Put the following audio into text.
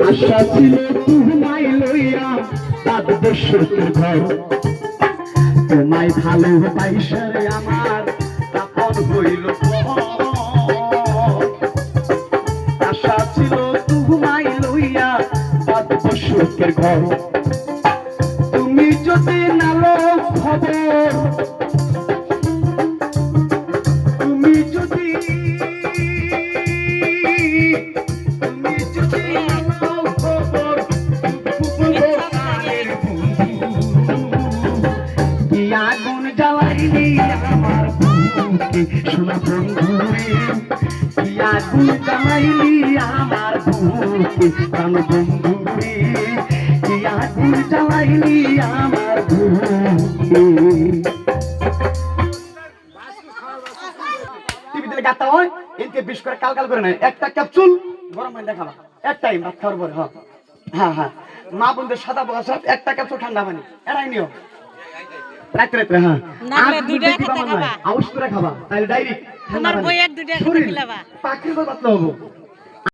আশা ছিল তোমায় লইয়া সুখের ঘর তোমায় ভালোবাইসারে আমার তখন হইল আশা ছিল তোমায় লইয়া সুখের ঘর তুমি যদি নালো খবর তুমি যদি আগুন জ্বালাইলি আমার বুকে শোনা বন্ধু কি আগুন জ্বালাইলি আমার বুকে প্রাণ বন্ধু কি আগুন জ্বালাইলি আমার বুকে টিভিতে গাতা হয় এনকে বিশ করে কাল কাল করে নেয় একটা ক্যাপসুল গরম পানি দেখাবা একটাই ভাত খাওয়ার পরে হ্যাঁ হ্যাঁ মা বোনদের সাদা বসা একটা ক্যাপসুল ঠান্ডা পানি এরাই নিও রাত্রে রাত্রে হ্যাঁ আর দুইটা খাবা আউশ করে খাবা তাহলে ডাইরেক্ট তোমার বই এক দুইটা খেতে খিলাবা পাখির কথা হবো